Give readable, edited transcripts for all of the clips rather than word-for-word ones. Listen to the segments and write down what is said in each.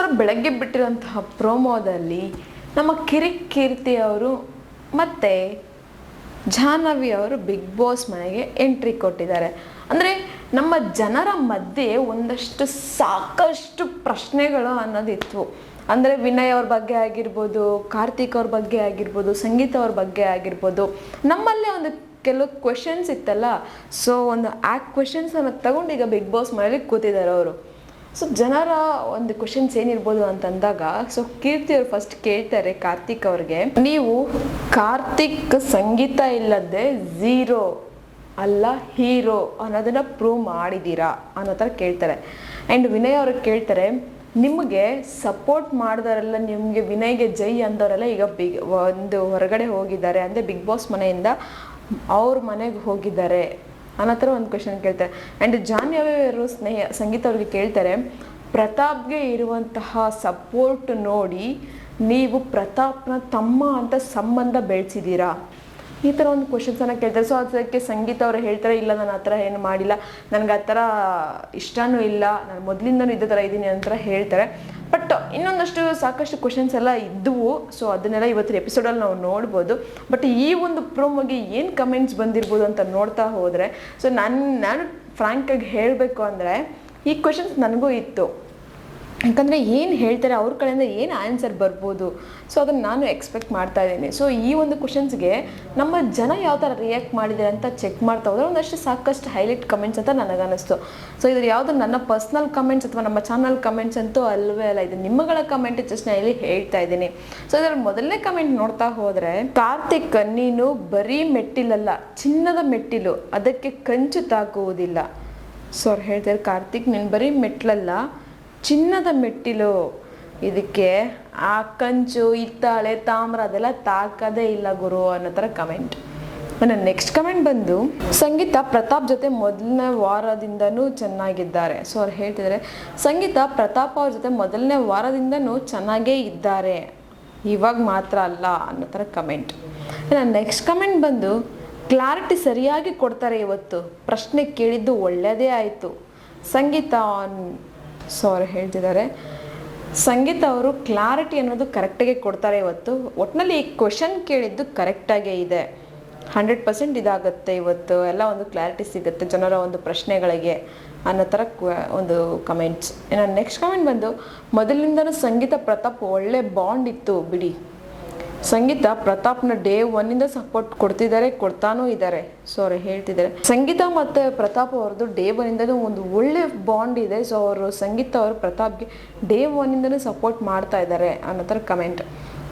Sir ಬೆಳಗ್ಗೆ ಬಿಟ್ಟಿರುವಂತಹ ಪ್ರೋಮೋದಲ್ಲಿ ನಮ್ಮ ಕಿರಿಕೀರ್ತಿ ಅವರು ಮತ್ತು ಜಾಹ್ನವಿ ಅವರು ಬಿಗ್ ಬಾಸ್ ಮನೆಗೆ ಎಂಟ್ರಿ ಕೊಟ್ಟಿದ್ದಾರೆ. ಅಂದರೆ ನಮ್ಮ ಜನರ ಮಧ್ಯೆ ಒಂದಷ್ಟು ಸಾಕಷ್ಟು ಪ್ರಶ್ನೆಗಳು ಅನ್ನೋದಿತ್ತು. ಅಂದರೆ ವಿನಯ್ ಅವ್ರ ಬಗ್ಗೆ ಆಗಿರ್ಬೋದು, ಕಾರ್ತಿಕ್ ಅವ್ರ ಬಗ್ಗೆ ಆಗಿರ್ಬೋದು, ಸಂಗೀತ ಅವ್ರ ಬಗ್ಗೆ ಆಗಿರ್ಬೋದು, ನಮ್ಮಲ್ಲೇ ಒಂದು ಕೆಲವು ಕ್ವೆಶನ್ಸ್ ಇತ್ತಲ್ಲ. ಸೊ ಒಂದು ಆ ಕ್ವೆಶನ್ಸನ್ನು ತಗೊಂಡು ಈಗ ಬಿಗ್ ಬಾಸ್ ಮನೇಲಿ ಕೂತಿದ್ದಾರೆ ಅವರು. ಸೊ ಜನರ ಒಂದು ಕ್ವೆಶನ್ಸ್ ಏನಿರ್ಬೋದು ಅಂತಂದಾಗ, ಸೊ ಕೀರ್ತಿ ಅವ್ರು ಫಸ್ಟ್ ಕೇಳ್ತಾರೆ ಕಾರ್ತಿಕ್ ಅವ್ರಿಗೆ, ನೀವು ಕಾರ್ತಿಕ್ ಸಂಗೀತ ಇಲ್ಲದೆ ಝೀರೋ ಅಲ್ಲ ಹೀರೋ ಅನ್ನೋದನ್ನ ಪ್ರೂವ್ ಮಾಡಿದ್ದೀರಾ ಅನ್ನೋ ಥರ ಕೇಳ್ತಾರೆ. ಆ್ಯಂಡ್ ವಿನಯ್ ಅವ್ರಿಗೆ ಕೇಳ್ತಾರೆ, ನಿಮಗೆ ಸಪೋರ್ಟ್ ಮಾಡಿದವರೆಲ್ಲ, ನಿಮಗೆ ವಿನಯ್ಗೆ ಜೈ ಅಂದವರೆಲ್ಲ ಈಗ ಒಂದು ಹೊರಗಡೆ ಹೋಗಿದ್ದಾರೆ, ಅಂದರೆ ಬಿಗ್ ಬಾಸ್ ಮನೆಯಿಂದ ಅವ್ರ ಮನೆಗೆ ಹೋಗಿದ್ದಾರೆ ಅನ್ನೋ ಥರ ಒಂದು ಕ್ವೆಶನ್ ಕೇಳ್ತಾರೆ. ಆ್ಯಂಡ್ ಜಾಹ್ನವಿ ಅವರು ಸಂಗೀತ ಅವ್ರಿಗೆ ಕೇಳ್ತಾರೆ, ಪ್ರತಾಪ್ಗೆ ಇರುವಂತಹ ಸಪೋರ್ಟ್ ನೋಡಿ ನೀವು ಪ್ರತಾಪ್ನ ತಮ್ಮ ಅಂತ ಸಂಬಂಧ ಬೆಳೆಸಿದ್ದೀರಾ, ಈ ಥರ ಒಂದು ಕ್ವೆಶನ್ಸನ್ನು ಕೇಳ್ತಾರೆ. ಸೊ ಅದಕ್ಕೆ ಸಂಗೀತ ಅವರು ಹೇಳ್ತಾರೆ, ಇಲ್ಲ ನಾನು ಆ ಥರ ಏನು ಮಾಡಿಲ್ಲ, ನನಗೆ ಆ ಥರ ಇಷ್ಟನೂ ಇಲ್ಲ, ನಾನು ಮೊದಲಿಂದನೂ ಇದ್ದ ಥರ ಇದ್ದೀನಿ ಅಂತ ಹೇಳ್ತಾರೆ. ಬಟ್ ಇನ್ನೊಂದಷ್ಟು ಸಾಕಷ್ಟು ಕ್ವೆಶನ್ಸ್ ಎಲ್ಲ ಇದ್ದವು. ಸೊ ಅದನ್ನೆಲ್ಲ ಇವತ್ತಿನ ಎಪಿಸೋಡಲ್ಲಿ ನಾವು ನೋಡ್ಬೋದು. ಬಟ್ ಈ ಒಂದು ಪ್ರೋಮೋಗೆ ಏನು ಕಮೆಂಟ್ಸ್ ಬಂದಿರ್ಬೋದು ಅಂತ ನೋಡ್ತಾ ಹೋದರೆ, ಸೊ ನಾನು ಫ್ರ್ಯಾಂಕಾಗಿ ಹೇಳಬೇಕು ಅಂದರೆ ಈ ಕ್ವೆಶನ್ಸ್ ನನಗೂ ಇತ್ತು. ಯಾಕಂದರೆ ಏನು ಹೇಳ್ತಾರೆ, ಅವ್ರ ಕಡೆಯಿಂದ ಏನು ಆನ್ಸರ್ ಬರ್ಬೋದು, ಸೊ ಅದನ್ನು ನಾನು ಎಕ್ಸ್ಪೆಕ್ಟ್ ಮಾಡ್ತಾ ಇದ್ದೀನಿ. ಸೊ ಈ ಒಂದು ಕ್ವೆಶನ್ಸ್ಗೆ ನಮ್ಮ ಜನ ಯಾವ ಥರ ರಿಯಾಕ್ಟ್ ಮಾಡಿದ್ದಾರೆ ಅಂತ ಚೆಕ್ ಮಾಡ್ತಾ ಹೋದರೆ ಒಂದಷ್ಟು ಸಾಕಷ್ಟು ಹೈಲೈಟ್ ಕಮೆಂಟ್ಸ್ ಅಂತ ನನಗನ್ನಿಸ್ತು. ಸೊ ಇದು ಯಾವುದು ನನ್ನ ಪರ್ಸ್ನಲ್ ಕಮೆಂಟ್ಸ್ ಅಥವಾ ನಮ್ಮ ಚಾನಲ್ ಕಮೆಂಟ್ಸ್ ಅಂತೂ ಅಲ್ವೇ ಅಲ್ಲ, ಇದು ನಿಮ್ಮಗಳ ಕಮೆಂಟ್ ಜಸ್ಟ್ ನಾನು ಇಲ್ಲಿ ಹೇಳ್ತಾ ಇದ್ದೀನಿ. ಸೊ ಇದರಲ್ಲಿ ಮೊದಲನೇ ಕಮೆಂಟ್ ನೋಡ್ತಾ ಹೋದರೆ, ಕಾರ್ತಿಕ್ ನೀನು ಬರೀ ಮೆಟ್ಟಿಲಲ್ಲ ಚಿನ್ನದ ಮೆಟ್ಟಿಲು, ಅದಕ್ಕೆ ಕಂಚು ತಾಕುವುದಿಲ್ಲ. ಸೊ ಅವ್ರು ಹೇಳ್ತಾರೆ, ಕಾರ್ತಿಕ್ ನೀನು ಬರೀ ಮೆಟ್ಲಲ್ಲ ಚಿನ್ನದ ಮೆಟ್ಟಿಲು, ಇದಕ್ಕೆ ಆ ಕಂಚು ಹಿತ್ತಾಳೆ ತಾಮ್ರ ಅದೆಲ್ಲ ತಾಕದೇ ಇಲ್ಲ ಗುರು ಅನ್ನೋ ಥರ ಕಮೆಂಟ್. ನನ್ನ ನೆಕ್ಸ್ಟ್ ಕಮೆಂಟ್ ಬಂದು, ಸಂಗೀತ ಪ್ರತಾಪ್ ಜೊತೆ ಮೊದಲನೇ ವಾರದಿಂದನೂ ಚೆನ್ನಾಗಿದ್ದಾರೆ. ಸೊ ಅವ್ರು ಹೇಳ್ತಿದ್ದಾರೆ, ಸಂಗೀತ ಪ್ರತಾಪ್ ಅವ್ರ ಜೊತೆ ಮೊದಲನೇ ವಾರದಿಂದನೂ ಚೆನ್ನಾಗೇ ಇದ್ದಾರೆ, ಇವಾಗ ಮಾತ್ರ ಅಲ್ಲ ಅನ್ನೋ ಥರ ಕಮೆಂಟ್. ನನ್ನ ನೆಕ್ಸ್ಟ್ ಕಮೆಂಟ್ ಬಂದು, ಕ್ಲಾರಿಟಿ ಸರಿಯಾಗಿ ಕೊಡ್ತಾರೆ ಇವತ್ತು, ಪ್ರಶ್ನೆ ಕೇಳಿದ್ದು ಒಳ್ಳೆಯದೇ ಆಯಿತು ಸಂಗೀತ. ಸೊ ಅವ್ರು ಹೇಳ್ತಿದ್ದಾರೆ, ಸಂಗೀತ ಅವರು ಕ್ಲಾರಿಟಿ ಅನ್ನೋದು ಕರೆಕ್ಟಾಗೆ ಕೊಡ್ತಾರೆ ಇವತ್ತು, ಒಟ್ಟಿನಲ್ಲಿ ಈ ಕ್ವೆಶನ್ ಕೇಳಿದ್ದು ಕರೆಕ್ಟಾಗೇ ಇದೆ, 100% ಇದಾಗುತ್ತೆ ಇವತ್ತು, ಎಲ್ಲ ಒಂದು ಕ್ಲಾರಿಟಿ ಸಿಗುತ್ತೆ ಜನರ ಒಂದು ಪ್ರಶ್ನೆಗಳಿಗೆ ಅನ್ನೋ ಥರ ಒಂದು ಕಮೆಂಟ್ಸ್. ಇನ್ನು ನೆಕ್ಸ್ಟ್ ಕಮೆಂಟ್ ಬಂದು, ಮೊದಲಿಂದನೂ ಸಂಗೀತ ಪ್ರತಾಪ್ ಒಳ್ಳೆ ಬಾಂಡ್ ಇತ್ತು ಬಿಡಿ, ಸಂಗೀತ ಪ್ರತಾಪ್ನ ಡೇ 1 ಸಪೋರ್ಟ್ ಕೊಡ್ತಿದ್ದಾರೆ, ಕೊಡ್ತಾನೂ ಇದ್ದಾರೆ. ಸೊ ಅವ್ರು ಹೇಳ್ತಿದ್ದಾರೆ, ಸಂಗೀತ ಮತ್ತು ಪ್ರತಾಪ್ ಅವ್ರದ್ದು ಡೇ 1 ಒಂದು ಒಳ್ಳೆ ಬಾಂಡ್ ಇದೆ. ಸೊ ಅವರು ಸಂಗೀತ ಅವರು ಪ್ರತಾಪ್ಗೆ ಡೇ 1 ಸಪೋರ್ಟ್ ಮಾಡ್ತಾ ಇದ್ದಾರೆ ಅನ್ನೋ ಥರ ಕಮೆಂಟ್.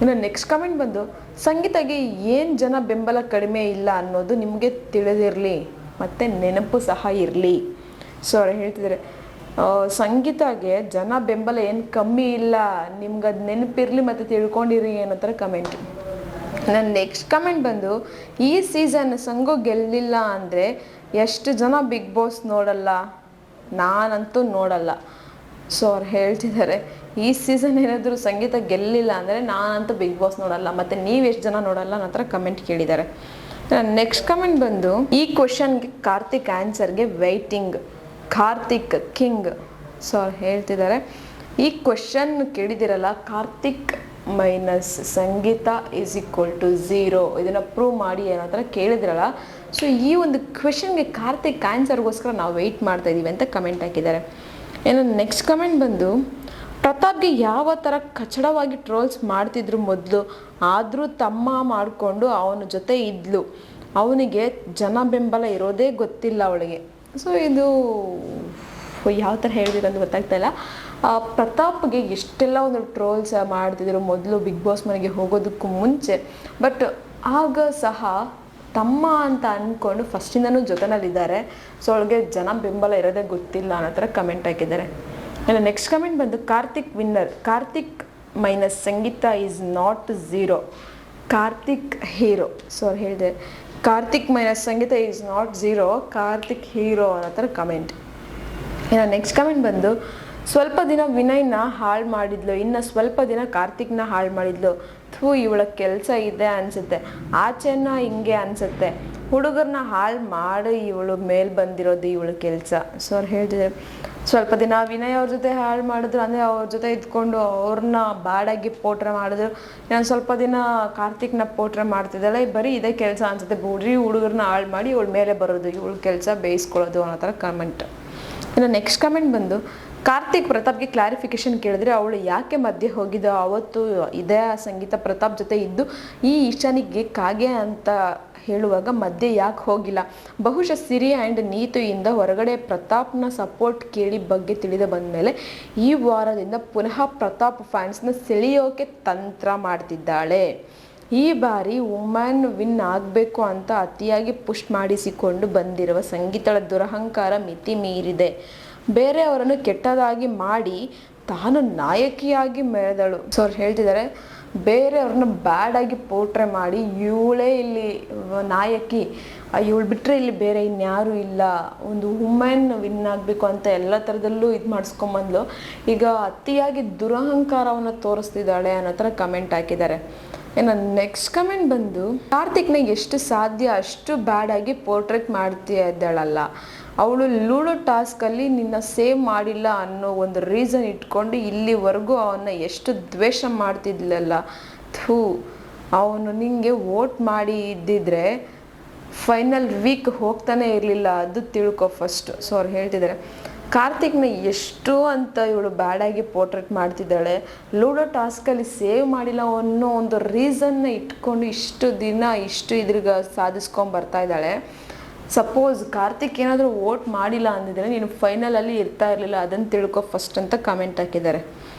ಇನ್ನು ನೆಕ್ಸ್ಟ್ ಕಮೆಂಟ್ ಬಂದು, ಸಂಗೀತಗೆ ಏನು ಜನ ಬೆಂಬಲ ಕಡಿಮೆ ಇಲ್ಲ ಅನ್ನೋದು ನಿಮಗೆ ತಿಳಿದಿರಲಿ ಮತ್ತು ನೆನಪು ಸಹ ಇರಲಿ. ಸೊ ಅವ್ರು ಹೇಳ್ತಿದ್ದಾರೆ, ಸಂಗೀತಗೆ ಜನ ಬೆಂಬಲ ಏನು ಕಮ್ಮಿ ಇಲ್ಲ, ನಿಮ್ಗೆ ಅದು ನೆನಪಿರಲಿ ಮತ್ತು ತಿಳ್ಕೊಂಡಿರಿ ಅನ್ನೋ ಥರ ಕಮೆಂಟ್. ನನ್ನ ನೆಕ್ಸ್ಟ್ ಕಮೆಂಟ್ ಬಂದು, ಈ ಸೀಸನ್ ಸಂಗು ಗೆಲ್ಲಿಲ್ಲ ಅಂದರೆ ಎಷ್ಟು ಜನ ಬಿಗ್ ಬಾಸ್ ನೋಡಲ್ಲ, ನಾನಂತೂ ನೋಡಲ್ಲ. ಸೊ ಅವ್ರು ಹೇಳ್ತಿದ್ದಾರೆ, ಈ ಸೀಸನ್ ಏನಾದರೂ ಸಂಗೀತ ಗೆಲ್ಲಿಲ್ಲ ಅಂದರೆ ನಾನಂತೂ ಬಿಗ್ ಬಾಸ್ ನೋಡಲ್ಲ, ಮತ್ತು ನೀವು ಎಷ್ಟು ಜನ ನೋಡಲ್ಲ ಅನ್ನೋ ಥರ ಕಮೆಂಟ್ ಕೇಳಿದ್ದಾರೆ. ನೆಕ್ಸ್ಟ್ ಕಮೆಂಟ್ ಬಂದು, ಈ ಕ್ವೆಶನ್ಗೆ ಕಾರ್ತಿಕ್ ಆನ್ಸರ್ಗೆ ವೆಯ್ಟಿಂಗ್, ಕಾರ್ತಿಕ್ ಕಿಂಗ್. ಸೊ ಅವ್ರು ಹೇಳ್ತಿದ್ದಾರೆ, ಈ ಕ್ವೆಶನ್ ಕೇಳಿದಿರಲ್ಲ, Karthik minus Sangeetha is equal to 0, ಇದನ್ನು ಪ್ರೂವ್ ಮಾಡಿ ಅನ್ನೋ ಥರ ಕೇಳಿದ್ರಲ್ಲ. ಸೊ ಈ ಒಂದು ಕ್ವೆಶನ್ಗೆ ಕಾರ್ತಿಕ್ ಆನ್ಸರ್ಗೋಸ್ಕರ ನಾವು ವೆಯ್ಟ್ ಮಾಡ್ತಾ ಇದ್ದೀವಿ ಅಂತ ಕಮೆಂಟ್ ಹಾಕಿದ್ದಾರೆ. ಇನ್ನು ನೆಕ್ಸ್ಟ್ ಕಮೆಂಟ್ ಬಂದು, ಪ್ರತಾಪ್ಗೆ ಯಾವ ಥರ ಕಚಡವಾಗಿ ಟ್ರೋಲ್ಸ್ ಮಾಡ್ತಿದ್ರು ಮೊದಲು, ಆದರೂ ತಮ್ಮ ಮಾಡಿಕೊಂಡು ಅವನ ಜೊತೆ ಇದ್ಲು, ಅವನಿಗೆ ಜನ ಬೆಂಬಲ ಇರೋದೇ ಗೊತ್ತಿಲ್ಲ ಅವಳಿಗೆ. ಸೊ ಇದು ಯಾವ ಥರ ಹೇಳಿದಿರಂತ ಗೊತ್ತಾಗ್ತಾ ಇಲ್ಲ. ಪ್ರತಾಪ್ಗೆ ಎಷ್ಟೆಲ್ಲ ಒಂದು ಟ್ರೋಲ್ಸ್ ಮಾಡ್ತಿದ್ರು ಮೊದಲು ಬಿಗ್ ಬಾಸ್ ಮನೆಗೆ ಹೋಗೋದಕ್ಕೂ ಮುಂಚೆ. ಬಟ್ ಆಗ ಸಹ ತಮ್ಮ ಅಂತ ಅಂದ್ಕೊಂಡು ಫಸ್ಟಿಂದನೂ ಜೊತೆನಲ್ಲಿದ್ದಾರೆ. ಸೊ ಅವಳಿಗೆ ಜನ ಬೆಂಬಲ ಇರೋದೇ ಗೊತ್ತಿಲ್ಲ ಅನ್ನೋ ಥರ ಕಮೆಂಟ್ ಹಾಕಿದ್ದಾರೆ. ಇನ್ನು ನೆಕ್ಸ್ಟ್ ಕಮೆಂಟ್ ಬಂದು, Karthik winner, Karthik minus Sangeetha is not 0, Karthik hero. So ಅವ್ರು ಹೇಳಿದೆ, Karthik minus Sangeetha is not 0, Karthik hero ಅನ್ನೋ ಥರ ಕಮೆಂಟ್. ಇನ್ನು ನೆಕ್ಸ್ಟ್ ಕಮೆಂಟ್ ಬಂದು, ಸ್ವಲ್ಪ ದಿನ ವಿನಯ್ನ ಹಾಳು ಮಾಡಿದ್ಲು, ಇನ್ನು ಸ್ವಲ್ಪ ದಿನ ಕಾರ್ತಿಕ್ನ ಹಾಳು ಮಾಡಿದ್ಲು. ಇವಳ ಕೆಲಸ ಇದೆ ಅನ್ಸುತ್ತೆ, ಆಚೆನ ಹಿಂಗೆ ಅನ್ಸುತ್ತೆ. ಹುಡುಗರನ್ನ ಹಾಳು ಮಾಡಿ ಇವಳು ಮೇಲ್ ಬಂದಿರೋದು ಇವಳ ಕೆಲಸ. ಸೊ ಅವ್ರು ಹೇಳ್ತಿದ್ದಾರೆ ಸ್ವಲ್ಪ ದಿನ ವಿನಯ್ ಅವ್ರ ಜೊತೆ ಹಾಳು ಮಾಡಿದ್ರು, ಅಂದರೆ ಅವ್ರ ಜೊತೆ ಇದ್ಕೊಂಡು ಅವ್ರನ್ನ ಬಾಡಾಗಿ ಪೋಟ್ರೆ ಮಾಡಿದ್ರು. ನಾನು ಸ್ವಲ್ಪ ದಿನ ಕಾರ್ತಿಕ್ನ ಪೋಟ್ರೆ ಮಾಡ್ತಿದ್ದಾಳೆ, ಬರೀ ಇದೇ ಕೆಲಸ ಅನ್ಸುತ್ತೆ. ಬರೀ ಹುಡುಗರನ್ನ ಹಾಳು ಮಾಡಿ ಇವಳ ಮೇಲೆ ಬರೋದು, ಇವಳ ಕೆಲಸ ಬೇಯಿಸ್ಕೊಳ್ಳೋದು ಅನ್ನೋ ಥರ ಕಮೆಂಟ್. ಇನ್ನು ನೆಕ್ಸ್ಟ್ ಕಮೆಂಟ್ ಬಂದು, ಕಾರ್ತಿಕ್ ಪ್ರತಾಪ್ಗೆ ಕ್ಲಾರಿಫಿಕೇಶನ್ ಕೇಳಿದ್ರೆ ಅವಳು ಯಾಕೆ ಮಧ್ಯೆ ಹೋಗಿದ್ದೋ, ಅವತ್ತು ಇದೇ ಸಂಗೀತ ಪ್ರತಾಪ್ ಜೊತೆ ಇದ್ದು ಈ ಈಶಾನಿಗೆ ಕಾಗೆ ಅಂತ ಹೇಳುವಾಗ ಮಧ್ಯೆ ಯಾಕೆ ಹೋಗಿಲ್ಲ. ಬಹುಶಃ ಸಿರಿ ಆ್ಯಂಡ್ ನೀತುಯಿಂದ ಹೊರಗಡೆ ಪ್ರತಾಪ್ನ ಸಪೋರ್ಟ್ ಕೇಳಿ ಬಗ್ಗೆ ತಿಳಿದು ಬಂದಮೇಲೆ ಈ ವಾರದಿಂದ ಪುನಃ ಪ್ರತಾಪ್ ಫ್ಯಾನ್ಸ್ನ ಸೆಳೆಯೋಕೆ ತಂತ್ರ ಮಾಡ್ತಿದ್ದಾಳೆ. ಈ ಬಾರಿ ವುಮನ್ ವಿನ್ ಆಗಬೇಕು ಅಂತ ಅತಿಯಾಗಿ ಪುಷ್ ಮಾಡಿಸಿಕೊಂಡು ಬಂದಿರುವ ಸಂಗೀತಳ ದುರಹಂಕಾರ ಮಿತಿ ಮೀರಿದೆ. ಬೇರೆಯವರನ್ನು ಕೆಟ್ಟದಾಗಿ ಮಾಡಿ ತಾನು ನಾಯಕಿಯಾಗಿ ಮೆರೆದಳು. ಸೊ ಅವ್ರು ಹೇಳ್ತಿದ್ದಾರೆ ಬೇರೆಯವ್ರನ್ನ ಬ್ಯಾಡಾಗಿ ಪೋಟ್ರೆ ಮಾಡಿ ಇವಳೇ ಇಲ್ಲಿ ನಾಯಕಿ, ಇವಳು ಬಿಟ್ಟರೆ ಇಲ್ಲಿ ಬೇರೆ ಇನ್ಯಾರೂ ಇಲ್ಲ, ಒಂದು ವುಮೆನ್ ವಿನ್ ಆಗಬೇಕು ಅಂತ ಎಲ್ಲ ಥರದಲ್ಲೂ ಇದು ಮಾಡಿಸ್ಕೊಂಬಂದ್ಲು. ಈಗ ಅತಿಯಾಗಿ ದುರಹಂಕಾರವನ್ನು ತೋರಿಸ್ತಿದ್ದಾಳೆ ಅನ್ನೋ ಥರ ಕಮೆಂಟ್ ಹಾಕಿದ್ದಾರೆ. ಇನ್ನು ನೆಕ್ಸ್ಟ್ ಕಮೆಂಟ್ ಬಂದು, ಕಾರ್ತಿಕ್ನ ಎಷ್ಟು ಸಾಧ್ಯ ಅಷ್ಟು ಬ್ಯಾಡಾಗಿ ಪೋರ್ಟ್ರೇಟ್ ಮಾಡ್ತಾ ಇದ್ದಾಳಲ್ಲ, ಅವಳು ಲೂಡೋ ಟಾಸ್ಕಲ್ಲಿ ನಿನ್ನ ಸೇವ್ ಮಾಡಿಲ್ಲ ಅನ್ನೋ ಒಂದು ರೀಸನ್ ಇಟ್ಕೊಂಡು ಇಲ್ಲಿವರೆಗೂ ಅವನ್ನ ಎಷ್ಟು ದ್ವೇಷ ಮಾಡ್ತಿದ್ಲಲ್ಲ. ಅವನು ನಿಂಗೆ ವೋಟ್ ಮಾಡಿ ಇದ್ದಿದ್ರೆ ಫೈನಲ್ ವೀಕ್ ಹೋಗ್ತಾನೆ ಇರಲಿಲ್ಲ, ಅದು ತಿಳ್ಕೊ ಫಸ್ಟ್. ಸೊ ಅವ್ರು ಹೇಳ್ತಿದ್ದಾರೆ ಕಾರ್ತಿಕ್ನ ಎಷ್ಟು ಅಂತ ಇವಳು ಬ್ಯಾಡಾಗಿ ಪೋರ್ಟ್ರೇಟ್ ಮಾಡ್ತಿದ್ದಾಳೆ, ಲೂಡೋ ಟಾಸ್ಕಲ್ಲಿ ಸೇವ್ ಮಾಡಿಲ್ಲ ಅನ್ನೋ ಒಂದು ರೀಸನ್ನ ಇಟ್ಕೊಂಡು ಇಷ್ಟು ದಿನ ಇದ್ರಿಗೆ ಸಾಧಿಸ್ಕೊಂಡು ಬರ್ತಾ ಇದ್ದಾಳೆ. ಸಪೋಸ್ ಕಾರ್ತಿಕ್ ಏನಾದರೂ ವೋಟ್ ಮಾಡಿಲ್ಲ ಅಂದಿದ್ರೆ ನೀನು ಫೈನಲಲ್ಲಿ ಇರ್ತಾ ಇರಲಿಲ್ಲ, ಅದನ್ನು ತಿಳ್ಕೊ ಫಸ್ಟ್ ಅಂತ ಕಮೆಂಟ್ ಹಾಕಿದ್ದಾರೆ.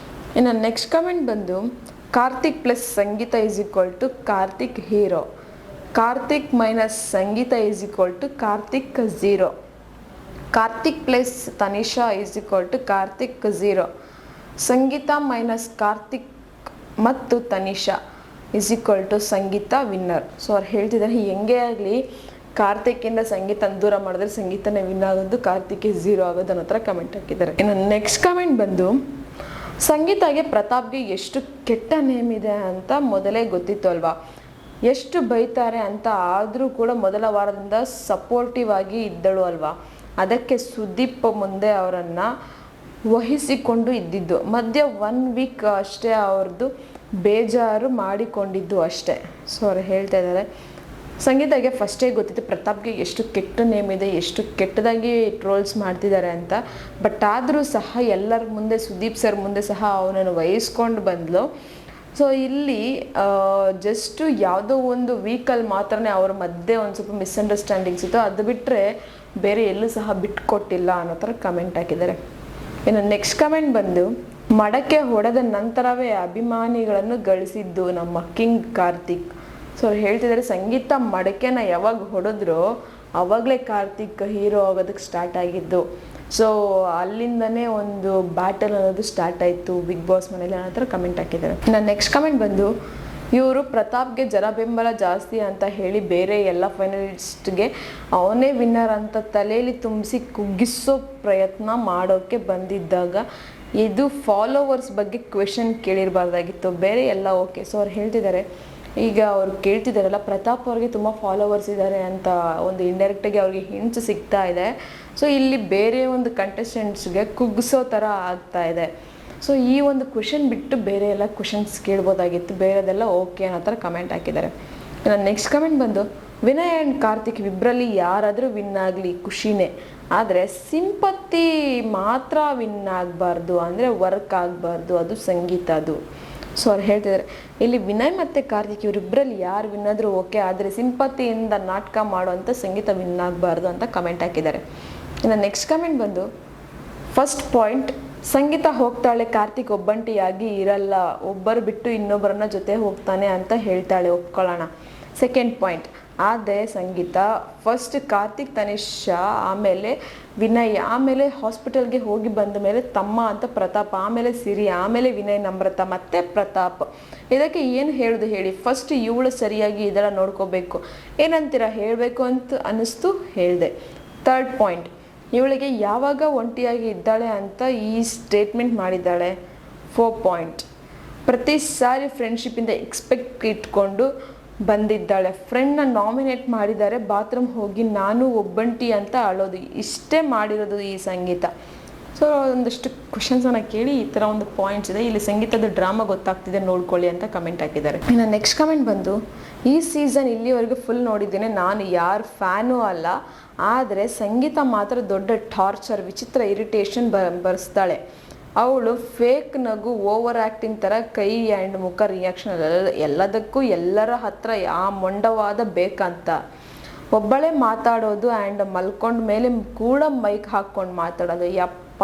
ಇನ್ನು ನೆಕ್ಸ್ಟ್ ಕಮೆಂಟ್ ಬಂದು, Karthik plus Sangeetha is equal to Karthik hero, Karthik minus Sangeetha is equal to Karthik zero, Karthik plus Tanisha is equal to Karthik zero, Sangeetha minus Karthik ಮತ್ತು Tanisha is equal to Sangeetha winner. So ಅವ್ರು ಹೇಳ್ತಿದ್ದಾರೆ ಹೆಂಗೆ ಆಗಲಿ ಕಾರ್ತಿಕ್ಕಿಂದ ಸಂಗೀತ ದೂರ ಮಾಡಿದ್ರೆ ಸಂಗೀತನೇ ವಿನ್ ಆಗೋದು, ಕಾರ್ತಿಕ್ ಝೀರೋ ಆಗೋದು ಅನ್ನೋ ಥರ ಕಮೆಂಟ್ ಹಾಕಿದ್ದಾರೆ. ಇನ್ನು ನೆಕ್ಸ್ಟ್ ಕಮೆಂಟ್ ಬಂದು, ಸಂಗೀತಾಗೆ ಪ್ರತಾಪ್ಗೆ ಎಷ್ಟು ಕೆಟ್ಟ ನೇಮ್ ಇದೆ ಅಂತ ಮೊದಲೇ ಗೊತ್ತಿತ್ತು ಅಲ್ವಾ, ಎಷ್ಟು ಬೈತಾರೆ ಅಂತ ಆದರೂ ಕೂಡ ಮೊದಲ ವಾರದಿಂದ ಸಪೋರ್ಟಿವ್ ಆಗಿ ಇದ್ದಳು ಅಲ್ವಾ, ಅದಕ್ಕೆ ಸುದೀಪ್ ಮುಂದೆ ಅವರನ್ನು ವಹಿಸಿಕೊಂಡು ಇದ್ದಿದ್ದು. ಮಧ್ಯ 1 ವೀಕ್ ಅಷ್ಟೇ ಅವ್ರದ್ದು ಬೇಜಾರು ಮಾಡಿಕೊಂಡಿದ್ದು ಅಷ್ಟೇ. ಸೊ ಅವ್ರು ಹೇಳ್ತಾ ಇದ್ದಾರೆ ಸಂಗೀತಾಗೆ ಫಸ್ಟೇ ಗೊತ್ತಿತ್ತು ಪ್ರತಾಪ್ಗೆ ಎಷ್ಟು ಕೆಟ್ಟ ನೇಮ್ ಇದೆ, ಎಷ್ಟು ಕೆಟ್ಟದಾಗಿ ಟ್ರೋಲ್ಸ್ ಮಾಡ್ತಿದ್ದಾರೆ ಅಂತ. ಬಟ್ ಆದರೂ ಸಹ ಎಲ್ಲರ ಮುಂದೆ, ಸುದೀಪ್ ಸರ್ ಮುಂದೆ ಸಹ ಅವನನ್ನು ವಹಿಸ್ಕೊಂಡು ಬಂದಳು. ಸೊ ಇಲ್ಲಿ ಜಸ್ಟು ಯಾವುದೋ ಒಂದು ವೀಕಲ್ಲಿ ಮಾತ್ರ ಅವ್ರ ಮಧ್ಯೆ ಒಂದು ಸ್ವಲ್ಪ ಮಿಸ್ಅಂಡರ್ಸ್ಟ್ಯಾಂಡಿಂಗ್ಸ್ ಇತ್ತು, ಅದು ಬಿಟ್ಟರೆ ಬೇರೆ ಎಲ್ಲೂ ಸಹ ಬಿಟ್ಕೊಟ್ಟಿಲ್ಲ ಅನ್ನೋ ಥರ ಕಮೆಂಟ್ ಹಾಕಿದ್ದಾರೆ. ಇನ್ನು ನೆಕ್ಸ್ಟ್ ಕಮೆಂಟ್ ಬಂದು, ಮಡಕೆ ಹೊಡೆದ ನಂತರವೇ ಅಭಿಮಾನಿಗಳನ್ನು ಗಳಿಸಿದ್ದು ನಮ್ಮ ಕಿಂಗ್ ಕಾರ್ತಿಕ್. ಸೊ ಅವ್ರು ಹೇಳ್ತಿದ್ದಾರೆ ಸಂಗೀತ ಮಡಕೆನ ಯಾವಾಗ ಹೊಡೆದ್ರೋ ಆವಾಗಲೇ ಕಾರ್ತಿಕ್ ಹೀರೋ ಆಗೋದಕ್ಕೆ ಸ್ಟಾರ್ಟ್ ಆಗಿದ್ದು. ಸೊ ಅಲ್ಲಿಂದನೇ ಒಂದು ಬ್ಯಾಟಲ್ ಅನ್ನೋದು ಸ್ಟಾರ್ಟ್ ಆಯಿತು ಬಿಗ್ ಬಾಸ್ ಮನೇಲಿ ಅನ್ನೋ ಥರ ಕಮೆಂಟ್ ಹಾಕಿದ್ದಾರೆ. ನಾನು ನೆಕ್ಸ್ಟ್ ಕಮೆಂಟ್ ಬಂದು, ಇವರು ಪ್ರತಾಪ್ಗೆ ಜನ ಬೆಂಬಲ ಜಾಸ್ತಿ ಅಂತ ಹೇಳಿ ಬೇರೆ ಎಲ್ಲ ಫೈನಲಿಸ್ಟ್ಗೆ ಅವನೇ ವಿನ್ನರ್ ಅಂತ ತಲೆಯಲ್ಲಿ ತುಂಬಿಸಿ ಕುಗ್ಗಿಸೋ ಪ್ರಯತ್ನ ಮಾಡೋಕ್ಕೆ ಬಂದಿದ್ದಾಗ ಇದು ಫಾಲೋವರ್ಸ್ ಬಗ್ಗೆ ಕ್ವೆಶನ್ ಕೇಳಿರಬಾರ್ದಾಗಿತ್ತು, ಬೇರೆ ಎಲ್ಲ ಓಕೆ. ಸೊ ಅವ್ರು ಹೇಳ್ತಿದ್ದಾರೆ ಈಗ ಅವ್ರು ಕೇಳ್ತಿದ್ದಾರಲ್ಲ ಪ್ರತಾಪ್ ಅವ್ರಿಗೆ ತುಂಬ ಫಾಲೋವರ್ಸ್ ಇದ್ದಾರೆ ಅಂತ ಒಂದು ಇಂಡೈರೆಕ್ಟಾಗಿ ಅವ್ರಿಗೆ ಹಿಂಟ್ಸ್ ಸಿಗ್ತಾ ಇದೆ. ಸೊ ಇಲ್ಲಿ ಬೇರೆ ಒಂದು ಕಂಟೆಸ್ಟೆಂಟ್ಸ್ಗೆ ಕುಗ್ಗಿಸೋ ಥರ ಆಗ್ತಾ ಇದೆ. ಸೊ ಈ ಒಂದು ಕ್ವೆಶನ್ ಬಿಟ್ಟು ಬೇರೆ ಎಲ್ಲ ಕ್ವೆಶನ್ಸ್ ಕೇಳ್ಬೋದಾಗಿತ್ತು, ಬೇರೆದೆಲ್ಲ ಓಕೆ ಅನ್ನೋ ಥರ ಕಮೆಂಟ್ ಹಾಕಿದ್ದಾರೆ. ನಾನು ನೆಕ್ಸ್ಟ್ ಕಮೆಂಟ್ ಬಂದು, ವಿನಯ್ ಆ್ಯಂಡ್ ಕಾರ್ತಿಕ್ ಇಬ್ಬರಲ್ಲಿ ಯಾರಾದರೂ ವಿನ್ ಆಗಲಿ ಖುಷಿನೇ, ಆದರೆ ಸಿಂಪತ್ತಿ ಮಾತ್ರ ವಿನ್ ಆಗಬಾರ್ದು, ಅಂದರೆ ವರ್ಕ್ ಆಗಬಾರ್ದು, ಅದು ಸಂಗೀತ ಅದು. ಸೊ ಅವ್ರು ಹೇಳ್ತಿದ್ದಾರೆ ಇಲ್ಲಿ ವಿನಯ್ ಮತ್ತು ಕಾರ್ತಿಕ್ ಇವರಿಬ್ಬರಲ್ಲಿ ಯಾರು ವಿನ್ ಆದರೂ ಓಕೆ, ಆದರೆ ಸಿಂಪತ್ತಿಯಿಂದ ನಾಟಕ ಮಾಡುವಂಥ ಸಂಗೀತ ವಿನ್ ಆಗಬಾರ್ದು ಅಂತ ಕಮೆಂಟ್ ಹಾಕಿದ್ದಾರೆ. ಇನ್ನು ನೆಕ್ಸ್ಟ್ ಕಮೆಂಟ್ ಬಂದು, ಫಸ್ಟ್ ಪಾಯಿಂಟ್ ಸಂಗೀತ ಹೋಗ್ತಾಳೆ ಕಾರ್ತಿಕ್ ಒಬ್ಬಂಟಿಯಾಗಿ ಇರಲ್ಲ, ಒಬ್ಬರು ಬಿಟ್ಟು ಇನ್ನೊಬ್ಬರನ್ನ ಜೊತೆ ಹೋಗ್ತಾನೆ ಅಂತ ಹೇಳ್ತಾಳೆ, ಒಪ್ಕೊಳ್ಳೋಣ. ಸೆಕೆಂಡ್ ಪಾಯಿಂಟ್, ಆದರೆ ಸಂಗೀತ ಫಸ್ಟ್ ಕಾರ್ತಿಕ್ ತನಿಷಾ, ಆಮೇಲೆ ವಿನಯ್, ಆಮೇಲೆ ಹಾಸ್ಪಿಟಲ್ಗೆ ಹೋಗಿ ಬಂದ ಮೇಲೆ ತಮ್ಮ ಅಂತ ಪ್ರತಾಪ್, ಆಮೇಲೆ ಸಿರಿ, ಆಮೇಲೆ ವಿನಯ್ ನಮ್ರತ ಮತ್ತೆ ಪ್ರತಾಪ್. ಇದಕ್ಕೆ ಏನು ಹೇಳೋದು ಹೇಳಿ, ಫಸ್ಟ್ ಇವಳು ಸರಿಯಾಗಿ ಇದೆಲ್ಲ ನೋಡ್ಕೋಬೇಕು, ಏನಂತೀರ ಹೇಳಬೇಕು ಅಂತ ಅನ್ನಿಸ್ತು ಹೇಳಿದೆ. ಥರ್ಡ್ ಪಾಯಿಂಟ್, ಇವಳಿಗೆ ಯಾವಾಗ ಒಂಟಿಯಾಗಿ ಇದ್ದಾಳೆ ಅಂತ ಈ ಸ್ಟೇಟ್ಮೆಂಟ್ ಮಾಡಿದ್ದಾಳೆ. 4 ಪಾಯಿಂಟ್. ಪ್ರತಿ ಸಾರಿ ಫ್ರೆಂಡ್ಶಿಪ್ಪಿಂದ ಎಕ್ಸ್ಪೆಕ್ಟ್ ಇಟ್ಕೊಂಡು ಬಂದಿದ್ದಾಳೆ. ಫ್ರೆಂಡ್ನ ನಾಮಿನೇಟ್ ಮಾಡಿದ್ದಾರೆ, ಬಾತ್ರೂಮ್ ಹೋಗಿ ನಾನು ಒಬ್ಬಂಟಿ ಅಂತ ಅಳೋದು. ಇಷ್ಟೇ ಮಾಡಿರೋದು ಈ ಸಂಗೀತ. ಸೊ ಒಂದಷ್ಟು ಕ್ವಶನ್ಸನ್ನು ಕೇಳಿ ಈ ಥರ ಒಂದು ಪಾಯಿಂಟ್ಸ್ ಇದೆ. ಇಲ್ಲಿ ಸಂಗೀತದ ಡ್ರಾಮಾ ಗೊತ್ತಾಗ್ತಿದೆ, ನೋಡ್ಕೊಳ್ಳಿ ಅಂತ ಕಮೆಂಟ್ ಹಾಕಿದ್ದಾರೆ. ಇನ್ನು ನೆಕ್ಸ್ಟ್ ಕಮೆಂಟ್ ಬಂದು, ಈ ಸೀಸನ್ ಇಲ್ಲಿವರೆಗೂ ಫುಲ್ ನೋಡಿದ್ದೇನೆ, ನಾನು ಯಾರ ಫ್ಯಾನೂ ಅಲ್ಲ, ಆದರೆ ಸಂಗೀತ ಮಾತ್ರ ದೊಡ್ಡ ಟಾರ್ಚರ್, ವಿಚಿತ್ರ ಇರಿಟೇಷನ್ ಬರೆಸ್ತಾಳೆ. ಅವಳು ಫೇಕ್ ನಗು, ಓವರ್ ಆ್ಯಕ್ಟಿಂಗ್ ಥರ ಕೈ ಆ್ಯಂಡ್ ಮುಖ ರಿಯಾಕ್ಷನ್ ಎಲ್ಲದಕ್ಕೂ ಎಲ್ಲರ ಹತ್ರ ಆ ಮೊಂಡವಾದ ಬೇಕಂತ. ಒಬ್ಬಳೇ ಮಾತಾಡೋದು ಆ್ಯಂಡ್ ಮಲ್ಕೊಂಡ ಮೇಲೆ ಕೂಡ ಮೈಕ್ ಹಾಕ್ಕೊಂಡು ಮಾತಾಡೋದು. ಯಪ್ಪ,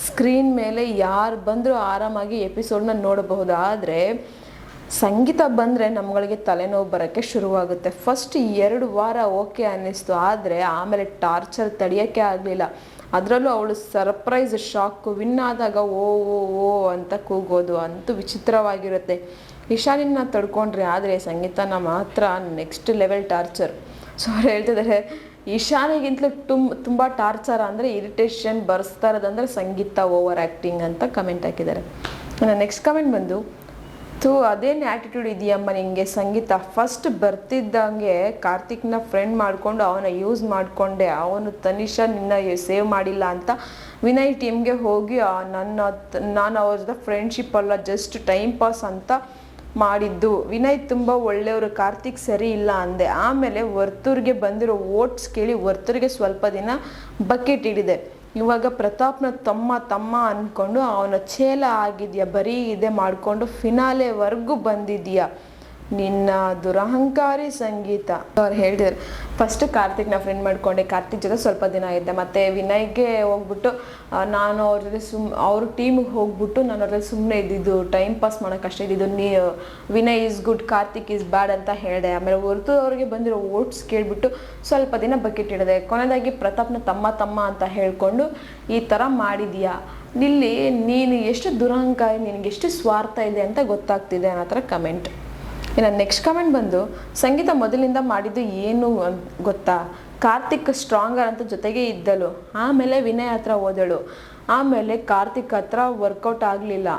ಸ್ಕ್ರೀನ್ ಮೇಲೆ ಯಾರು ಬಂದರೂ ಆರಾಮಾಗಿ ಎಪಿಸೋಡ್ನ ನೋಡಬಹುದು. ಆದರೆ ಸಂಗೀತ ಬಂದರೆ ನಮ್ಗಳಿಗೆ ತಲೆನೋವು ಬರೋಕ್ಕೆ ಶುರುವಾಗುತ್ತೆ. ಫಸ್ಟ್ 2 ವಾರ ಓಕೆ ಅನ್ನಿಸ್ತು, ಆದರೆ ಆಮೇಲೆ ಟಾರ್ಚರ್ ತಡೆಯೋಕ್ಕೆ ಆಗಲಿಲ್ಲ. ಅದರಲ್ಲೂ ಅವಳು ಸರ್ಪ್ರೈಸ್ ಶಾಕ್ ವಿನ್ ಆದಾಗ ಓ ಓ ಓ ಅಂತ ಕೂಗೋದು ಅಂತೂ ವಿಚಿತ್ರವಾಗಿರುತ್ತೆ. ಇಶಾನಿನ ತಡ್ಕೊಂಡ್ರೆ, ಆದರೆ ಸಂಗೀತನ ಮಾತ್ರ ನೆಕ್ಸ್ಟ್ ಲೆವೆಲ್ ಟಾರ್ಚರ್. ಸೊ ಅವ್ರು ಹೇಳ್ತಿದ್ದಾರೆ, ಇಶಾನಿಗಿಂತಲೂ ತುಂಬ ಟಾರ್ಚರ್ ಅಂದರೆ ಇರಿಟೇಷನ್ ಬರ್ಸ್ತಾ ಇರೋದಂದರೆ ಸಂಗೀತ ಓವರ್ ಆ್ಯಕ್ಟಿಂಗ್ ಅಂತ ಕಮೆಂಟ್ ಹಾಕಿದ್ದಾರೆ. ನೆಕ್ಸ್ಟ್ ಕಮೆಂಟ್ ಬಂದು, ಅದೇನು ಆ್ಯಟಿಟ್ಯೂಡ್ ಇದೆಯಮ್ಮ ನಿಂಗೆ ಸಂಗೀತ, ಫಸ್ಟ್ ಬರ್ತಿದ್ದಂಗೆ ಕಾರ್ತಿಕ್ನ ಫ್ರೆಂಡ್ ಮಾಡಿಕೊಂಡು ಅವನ ಯೂಸ್ ಮಾಡಿಕೊಂಡೆ, ಅವನು ತನಿಷಾ ನಿನ್ನ ಸೇವ್ ಮಾಡಿಲ್ಲ ಅಂತ ವಿನಯ್ ಟೀಮ್ಗೆ ಹೋಗಿ ನಾನು ಅವ್ರ ಜೊತೆ ಫ್ರೆಂಡ್ಶಿಪ್ ಅಲ್ಲ ಜಸ್ಟ್ ಟೈಮ್ ಪಾಸ್ ಅಂತ ಮಾಡಿದ್ದು. ವಿನಯ್ ತುಂಬ ಒಳ್ಳೆಯವರು, ಕಾರ್ತಿಕ್ ಸರಿ ಇಲ್ಲ ಅಂದೆ. ಆಮೇಲೆ ವರ್ತೂರ್ಗೆ ಬಂದಿರೋ ಓಟ್ಸ್ ಕೇಳಿ ವರ್ತೂರ್ಗೆ ಸ್ವಲ್ಪ ದಿನ ಬಕೆಟ್ ಹಿಡಿದೆ. ಇವಾಗ ಪ್ರತಾಪ್ನ ತಮ್ಮ ಅಂದ್ಕೊಂಡು ಅವನ ಛೇಲ ಆಗಿದೆಯಾ, ಬರೀ ಇದೆ ಮಾಡಿಕೊಂಡು ಫಿನಾಲೆವರೆಗೂ ಬಂದಿದೆಯಾ, ನಿನ್ನ ದುರಹಂಕಾರಿ ಸಂಗೀತ. ಅವ್ರು ಹೇಳ್ತಿದ್ದಾರೆ, ಫಸ್ಟ್ ಕಾರ್ತಿಕ್ನ ಫ್ರೆಂಡ್ ಮಾಡಿಕೊಂಡೆ, ಕಾರ್ತಿಕ್ ಜೊತೆ ಸ್ವಲ್ಪ ದಿನ ಇದ್ದೆ, ಮತ್ತು ವಿನಯ್ಗೆ ಹೋಗ್ಬಿಟ್ಟು ನಾನು ಅವ್ರ ಜೊತೆ ಅವ್ರ ಟೀಮಿಗೆ ಹೋಗ್ಬಿಟ್ಟು ನಾನು ಅವ್ರ ಜೊತೆ ಸುಮ್ಮನೆ ಇದ್ದಿದ್ದು, ಟೈಮ್ ಪಾಸ್ ಮಾಡೋಕ್ಕಷ್ಟೇ ಇದ್ದಿದ್ದು. Vinay is good, Karthik is bad ಅಂತ ಹೇಳಿದೆ. ಆಮೇಲೆ ಹೊರತು ಅವ್ರಿಗೆ ಬಂದಿರೋ ಓಟ್ಸ್ ಕೇಳಿಬಿಟ್ಟು ಸ್ವಲ್ಪ ದಿನ ಬಕೆಟ್ ಇಡಿದೆ. ಕೊನೆಯದಾಗಿ ಪ್ರತಾಪ್ನ ತಮ್ಮ ಅಂತ ಹೇಳ್ಕೊಂಡು ಈ ಥರ ಮಾಡಿದೀಯಾ, ಇಲ್ಲಿ ನೀನು ಎಷ್ಟು ದುರಹಂಕಾರಿ, ನಿನಗೆಷ್ಟು ಸ್ವಾರ್ಥ ಇದೆ ಅಂತ ಗೊತ್ತಾಗ್ತಿದೆ ಅನ್ನೋ ಥರ ಕಮೆಂಟ್. ಇನ್ನು ನೆಕ್ಸ್ಟ್ ಕಮೆಂಟ್ ಬಂದು, ಸಂಗೀತ ಮೊದಲಿನಿಂದ ಮಾಡಿದ್ದು ಏನು ಗೊತ್ತಾ, ಕಾರ್ತಿಕ್ ಸ್ಟ್ರಾಂಗರ್ ಅಂತ ಜೊತೆಗೆ ಇದ್ದಳು, ಆಮೇಲೆ ವಿನಯ್ ಹತ್ರ ಹೋದಳು, ಆಮೇಲೆ ಕಾರ್ತಿಕ್ ಹತ್ರ ವರ್ಕೌಟ್ ಆಗಲಿಲ್ಲ,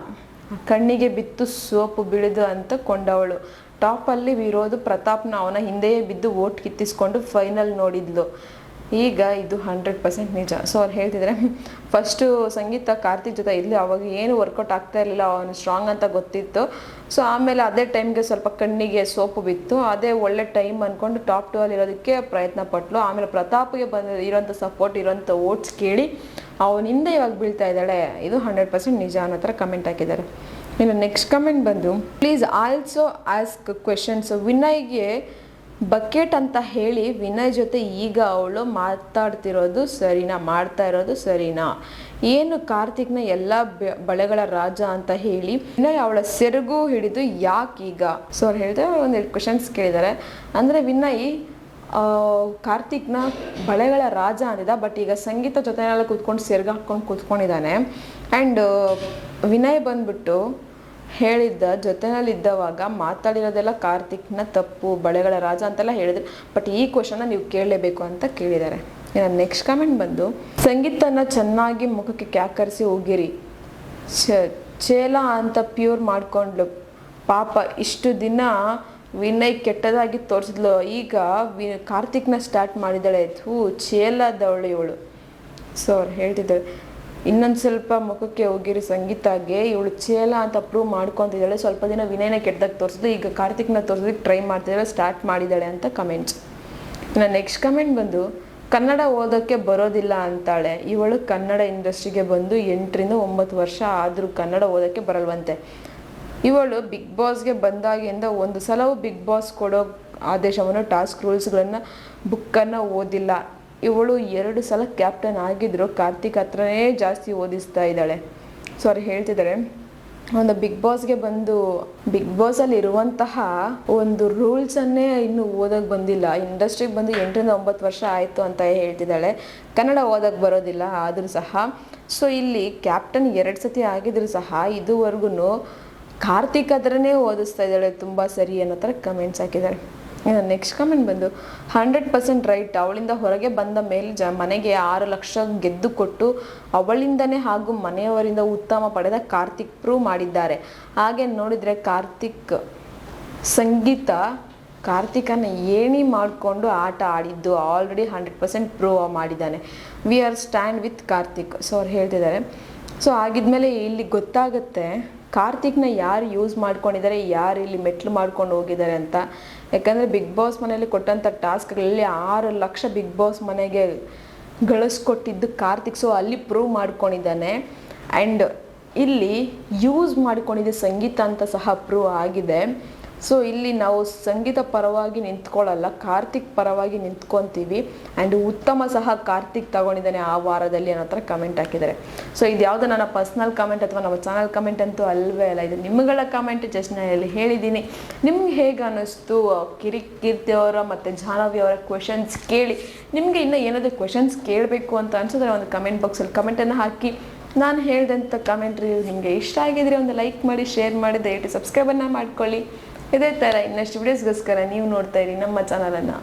ಕಣ್ಣಿಗೆ ಬಿತ್ತು ಸೋಪು ಬೀಳಿದು ಅಂತ ಕೊಂಡವಳು. ಟಾಪಲ್ಲಿ ಇರೋದು ಪ್ರತಾಪ್ನ ಅವನ ಹಿಂದೆಯೇ ಬಿದ್ದು ಓಟ್ ಕಿತ್ತಿಸ್ಕೊಂಡು ಫೈನಲ್ ನೋಡಿದ್ಲು. ಈಗ ಇದು 100% ನಿಜ. ಸೊ ಅವ್ರು ಹೇಳ್ತಿದ್ರೆ, ಫಸ್ಟು ಸಂಗೀತ ಕಾರ್ತಿಕ್ ಜೊತೆ ಇಲ್ಲಿ ಅವಾಗ ಏನು ವರ್ಕೌಟ್ ಆಗ್ತಾ ಇರಲಿಲ್ಲ, ಅವನು ಸ್ಟ್ರಾಂಗ್ ಅಂತ ಗೊತ್ತಿತ್ತು. ಸೊ ಆಮೇಲೆ ಅದೇ ಟೈಮ್ಗೆ ಸ್ವಲ್ಪ ಕಣ್ಣಿಗೆ ಸೋಪು ಬಿತ್ತು, ಅದೇ ಒಳ್ಳೆ ಟೈಮ್ ಅಂದ್ಕೊಂಡು ಟಾಪ್ 2 ಅಲ್ಲಿ ಇರೋದಕ್ಕೆ ಪ್ರಯತ್ನ ಪಟ್ಲು. ಆಮೇಲೆ ಪ್ರತಾಪ್ಗೆ ಇರೋಂಥ ಸಪೋರ್ಟ್, ಇರೋಂಥ ಓಟ್ಸ್ ಕೇಳಿ ಅವನಿಂದ ಇವಾಗ ಬೀಳ್ತಾ ಇದ್ದಾಳೆ. ಇದು 100% ನಿಜ ಅನ್ನೋ ಥರ ಕಮೆಂಟ್ ಹಾಕಿದ್ದಾರೆ. ಇನ್ನು ನೆಕ್ಸ್ಟ್ ಕಮೆಂಟ್ ಬಂದು, ಪ್ಲೀಸ್ ಆಲ್ಸೋ ಆಸ್ಕ್ ಕ್ವೆಶನ್ಸ್. ವಿನಯ್ಗೆ ಬಕೆಟ್ ಅಂತ ಹೇಳಿ ವಿನಯ್ ಜೊತೆ ಈಗ ಅವಳು ಮಾಡ್ತಾ ಇರೋದು ಸರಿನಾ? ಏನು ಕಾರ್ತಿಕ್ನ ಎಲ್ಲ ಬಳೆಗಳ ರಾಜ ಅಂತ ಹೇಳಿ ವಿನಯ್ ಅವಳ ಸೆರಗು ಹಿಡಿದು ಯಾಕೀಗ? ಸೊ ಅವ್ರು ಹೇಳಿದ್ರೆ ಒಂದೆರಡು ಕ್ವೆಶನ್ಸ್ ಕೇಳಿದ್ದಾರೆ. ಅಂದರೆ ವಿನಯ್ ಕಾರ್ತಿಕ್ನ ಬಳೆಗಳ ರಾಜ ಅಂದಿದ್ದ, ಬಟ್ ಈಗ ಸಂಗೀತ ಜೊತೆನೆಲ್ಲ ಕೂತ್ಕೊಂಡು ಸೆರಗು ಹಾಕ್ಕೊಂಡು ಕೂತ್ಕೊಂಡಿದ್ದಾನೆ. ಆ್ಯಂಡ್ ವಿನಯ್ ಬಂದ್ಬಿಟ್ಟು ಹೇಳಿದ್ದ ಜೊತೆನಲ್ಲಿದ್ದವಾಗ ಮಾತಾಡಿರೋದೆಲ್ಲ ಕಾರ್ತಿಕ್ನ ತಪ್ಪು, ಬಳೆಗಳ ರಾಜ ಅಂತೆಲ್ಲ ಹೇಳಿದ್ರು. ಬಟ್ ಈ ಕ್ವಶನ್ನ ನೀವು ಕೇಳಲೇಬೇಕು ಅಂತ ಕೇಳಿದ್ದಾರೆ. ಇನ್ನು ನೆಕ್ಸ್ಟ್ ಕಮೆಂಟ್ ಬಂದು, ಸಂಗೀತನ ಚೆನ್ನಾಗಿ ಮುಖಕ್ಕೆ ಕ್ಯಾಕರಿಸಿ ಹೋಗಿರಿ, ಚೇಲ ಅಂತ ಪ್ಯೂರ್ ಮಾಡ್ಕೊಂಡ್ಲು ಪಾಪ. ಇಷ್ಟು ದಿನ ವಿನಯ್ ಕೆಟ್ಟದಾಗಿ ತೋರಿಸಿದ್ಲು, ಈಗ ಕಾರ್ತಿಕ್ನ ಸ್ಟಾರ್ಟ್ ಮಾಡಿದ್ದಾಳೆ. ಚೇಲದವಳು ಇವಳು. ಸೊ ಅವ್ರು ಹೇಳ್ತಿದ್ದಾಳೆ, ಇನ್ನೊಂದು ಸ್ವಲ್ಪ ಮುಖಕ್ಕೆ ಹೋಗಿರಿ ಸಂಗೀತಾಗೆ, ಇವಳು ಚೇಲ ಅಂತ ಪ್ರೂವ್ ಮಾಡ್ಕೊತಿದ್ದಾಳೆ. ಸ್ವಲ್ಪ ದಿನ ವಿನಯನ ಕೆಟ್ಟದಾಗಿ ತೋರಿಸಿದ್ಲು, ಈಗ ಕಾರ್ತಿಕ್ನ ತೋರಿಸೋದಕ್ಕೆ ಟ್ರೈ ಮಾಡ್ತಿದ್ದಾಳೆ, ಸ್ಟಾರ್ಟ್ ಮಾಡಿದ್ದಾಳೆ ಅಂತ ಕಮೆಂಟ್ಸ್. ಇನ್ನು ನೆಕ್ಸ್ಟ್ ಕಮೆಂಟ್ ಬಂದು, ಕನ್ನಡ ಓದೋಕ್ಕೆ ಬರೋದಿಲ್ಲ ಅಂತಾಳೆ. ಇವಳು ಕನ್ನಡ ಇಂಡಸ್ಟ್ರಿಗೆ ಬಂದು 8 ರಿಂದ 9 ವರ್ಷ ಆದರೂ ಕನ್ನಡ ಓದೋಕ್ಕೆ ಬರಲ್ವಂತೆ. ಇವಳು ಬಿಗ್ ಬಾಸ್ಗೆ ಬಂದಾಗಿಂದ ಒಂದು ಸಲವೂ ಬಿಗ್ ಬಾಸ್ ಕೊಡೋ ಆದೇಶವನ್ನು, ಟಾಸ್ಕ್ ರೂಲ್ಸ್ಗಳನ್ನು, ಬುಕ್ಕನ್ನು ಓದಿಲ್ಲ. ಇವಳು 2 ಸಲ ಕ್ಯಾಪ್ಟನ್ ಆಗಿದ್ರು, ಕಾರ್ತಿಕ್ ಹತ್ರನೇ ಜಾಸ್ತಿ ಓದಿಸ್ತಾ ಇದ್ದಾಳೆ. ಸೊ ಅವ್ರು ಹೇಳ್ತಿದ್ದಾರೆ, ಒಂದು ಬಿಗ್ ಬಾಸ್ಗೆ ಬಂದು ಬಿಗ್ ಬಾಸಲ್ಲಿ ಇರುವಂತಹ ಒಂದು ರೂಲ್ಸನ್ನೇ ಇನ್ನೂ ಓದೋಕ್ಕೆ ಬಂದಿಲ್ಲ, ಇಂಡಸ್ಟ್ರಿಗೆ ಬಂದು 8 ರಿಂದ 9 ವರ್ಷ ಆಯಿತು ಅಂತ ಹೇಳ್ತಿದ್ದಾಳೆ. ಕನ್ನಡ ಓದೋಕ್ಕೆ ಬರೋದಿಲ್ಲ ಆದರೂ ಸಹ. ಸೊ ಇಲ್ಲಿ ಕ್ಯಾಪ್ಟನ್ 2 ಸತಿ ಆಗಿದ್ರು ಸಹ ಇದುವರೆಗೂ ಕಾರ್ತಿಕ್ ಹತ್ರನೇ ಓದಿಸ್ತಾ ಇದ್ದಾಳೆ, ತುಂಬ ಸರಿ ಅನ್ನೋ ಥರ ಕಮೆಂಟ್ಸ್ ಹಾಕಿದ್ದಾರೆ. ನೆಕ್ಸ್ಟ್ ಕಮೆಂಟ್ ಬಂದು 100% ರೈಟ್. ಅವಳಿಂದ ಹೊರಗೆ ಬಂದ ಮೇಲೆ ಮನೆಗೆ 6 ಲಕ್ಷ ಗೆದ್ದು ಕೊಟ್ಟು ಅವಳಿಂದನೇ ಹಾಗೂ ಮನೆಯವರಿಂದ ಉತ್ತಮ ಪಡೆದ ಕಾರ್ತಿಕ್ ಪ್ರೂವ್ ಮಾಡಿದ್ದಾರೆ. ಹಾಗೆ ನೋಡಿದರೆ ಕಾರ್ತಿಕನ ಏಣಿ ಮಾಡಿಕೊಂಡು ಆಟ ಆಡಿದ್ದು ಆಲ್ರೆಡಿ 100% ಪ್ರೂವ್ ಮಾಡಿದ್ದಾನೆ. We are stand with Karthik. So ಅವ್ರು ಹೇಳ್ತಿದ್ದಾರೆ. ಸೊ ಆಗಿದ್ಮೇಲೆ ಇಲ್ಲಿ ಗೊತ್ತಾಗುತ್ತೆ ಕಾರ್ತಿಕ್ನ ಯಾರು ಯೂಸ್ ಮಾಡ್ಕೊಂಡಿದ್ದಾರೆ, ಯಾರು ಇಲ್ಲಿ ಮೆಟ್ಲು ಮಾಡ್ಕೊಂಡು ಹೋಗಿದ್ದಾರೆ ಅಂತ. ಯಾಕಂದರೆ ಬಿಗ್ ಬಾಸ್ ಮನೆಯಲ್ಲಿ ಕೊಟ್ಟಂಥ ಟಾಸ್ಕ್ಗಳಲ್ಲಿ 6 ಲಕ್ಷ ಬಿಗ್ ಬಾಸ್ ಮನೆಗೆ ಗಳಿಸ್ಕೊಟ್ಟಿದ್ದು ಕಾರ್ತಿಕ್. ಸೊ ಅಲ್ಲಿ ಪ್ರೂವ್ ಮಾಡ್ಕೊಂಡಿದ್ದಾನೆ. ಆ್ಯಂಡ್ ಇಲ್ಲಿ ಯೂಸ್ ಮಾಡ್ಕೊಂಡಿದ್ದೆ ಸಂಗೀತ ಅಂತ ಸಹ ಪ್ರೂವ್ ಆಗಿದೆ. ಸೊ ಇಲ್ಲಿ ನಾವು ಸಂಗೀತ ಪರವಾಗಿ ನಿಂತ್ಕೊಳ್ಳಲ್ಲ, ಕಾರ್ತಿಕ್ ಪರವಾಗಿ ನಿಂತ್ಕೊತೀವಿ. ಆ್ಯಂಡ್ ಉತ್ತಮ ಸಹ ಕಾರ್ತಿಕ್ ತಗೊಂಡಿದ್ದಾನೆ ಆ ವಾರದಲ್ಲಿ ಅನ್ನೋ ಥರ ಕಮೆಂಟ್ ಹಾಕಿದ್ದಾರೆ. ಸೊ ಇದು ಯಾವುದೋ ನನ್ನ ಪರ್ಸ್ನಲ್ ಕಮೆಂಟ್ ಅಥವಾ ನಮ್ಮ ಚಾನಲ್ ಕಮೆಂಟ್ ಅಂತೂ ಅಲ್ವೇ ಅಲ್ಲ, ಇದು ನಿಮ್ಮಗಳ ಕಮೆಂಟ್. ಜಸ್ಟ್ ನಾನು ಇಲ್ಲಿ ಹೇಳಿದ್ದೀನಿ. ನಿಮ್ಗೆ ಹೇಗೆ ಅನ್ನಿಸ್ತು ಕೀರ್ತಿ ಅವರ ಮತ್ತು ಜಾಹ್ನವಿ ಅವರ ಕ್ವೆಶನ್ಸ್ ಕೇಳಿ? ನಿಮಗೆ ಇನ್ನೂ ಏನಾದರೂ ಕ್ವೆಶನ್ಸ್ ಕೇಳಬೇಕು ಅಂತ ಅನ್ಸಿದ್ರೆ ಒಂದು ಕಮೆಂಟ್ ಬಾಕ್ಸಲ್ಲಿ ಕಮೆಂಟನ್ನು ಹಾಕಿ. ನಾನು ಹೇಳಿದಂಥ ಕಮೆಂಟ್ರಿ ನಿಮಗೆ ಇಷ್ಟ ಆಗಿದ್ರೆ ಒಂದು ಲೈಕ್ ಮಾಡಿ, ಶೇರ್ ಮಾಡಿ, ದಯವಿಟ್ಟು ಸಬ್ಸ್ಕ್ರೈಬನ್ನು ಮಾಡ್ಕೊಳ್ಳಿ. ಇದೇ ಥರ ಇನ್ನಷ್ಟು ವಿಡಿಯೋಸ್ಗೋಸ್ಕರ ನೀವು ನೋಡ್ತಾ ಇರಿ ನಮ್ಮ ಚಾನಲನ್ನು.